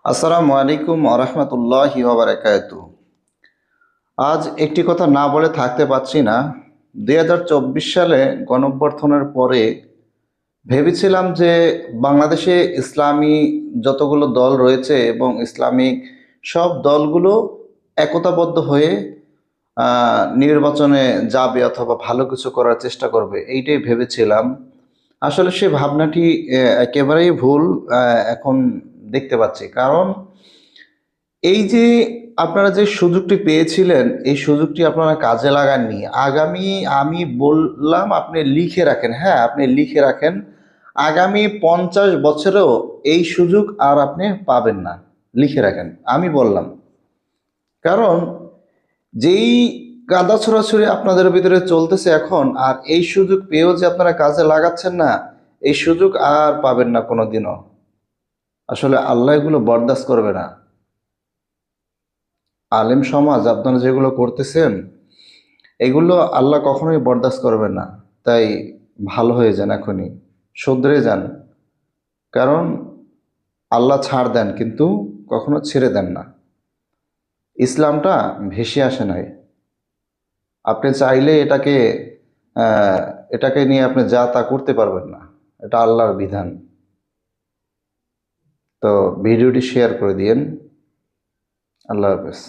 আসসালামু আলাইকুম আরহামতুল্লাহি ওয়া বারাকাতুহু। আজ একটি কথা না বলে থাকতে পারছি না। ২০২৪ সালে গণঅভ্যুত্থানের পরে ভেবেছিলাম যে বাংলাদেশে ইসলামী যতগুলো দল রয়েছে এবং ইসলামিক সব দলগুলো একতাবদ্ধ হয়ে নির্বাচনে যাবে অথবা ভালো কিছু করার চেষ্টা করবে, এইটাই ভেবেছিলাম। আসলে সে ভাবনাটি একেবারেই ভুল। এখন দেখতে পাচ্ছি, কারণ এই যে আপনারা যে সুযোগটি পেয়েছিলেন, এই সুযোগটি আপনারা কাজে লাগাননি। আমি বললাম আপনি লিখে রাখেন, হ্যাঁ আপনি লিখে রাখেন, আগামী 50 বছরেও এই সুযোগ আর আপনি পাবেন না। লিখে রাখেন, আমি বললাম। কারণ যেই কাদা ছোড়াছুড়ি আপনাদের ভিতরে চলতেছে এখন, আর এই সুযোগ পেয়েও যে আপনারা কাজে লাগাচ্ছেন না, এই সুযোগ আর পাবেন না কোনোদিনও। আসলে আল্লাহ এগুলো বরদাস্ত করবে না। আলেম সমাজ আপনারা যেগুলো করতেছেন, এগুলো আল্লাহ কখনোই বরদাস্ত করবে না। তাই ভালো হয়ে যান, এখনই শুধরে যান। কারণ আল্লাহ ছাড় দেন কিন্তু কখনো ছেড়ে দেন না। ইসলামটা ভেসে আসে নাই। আপনি চাইলে আহ, এটাকে নিয়ে আপনি যা তা করতে পারবেন না। এটা আল্লাহর বিধান। তো ভিডিওটি শেয়ার করে দিয়েন। আল্লাহ হাফেজ।